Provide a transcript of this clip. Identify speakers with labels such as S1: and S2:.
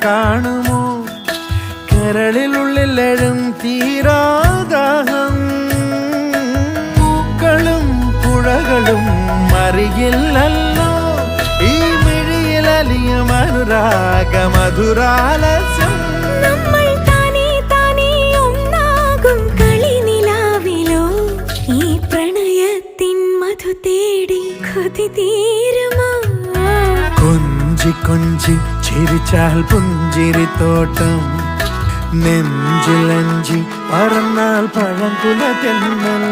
S1: കാണുമോ കരളിലുള്ളിലെഴും തീരാദാഹം പൂക്കളും പുഴകളും അറിയില്ലല്ലോ ഈ മിഴിയിലലിയും അനുരാഗ മധുരാലസ്യം കൊഞ്ചി കൊഞ്ചി ചിരിച്ചാൽ പുഞ്ചിരിത്തോട്ടം നെഞ്ചിലഞ്ചി പറന്നാൽ പഴംകുല തെന്നൽ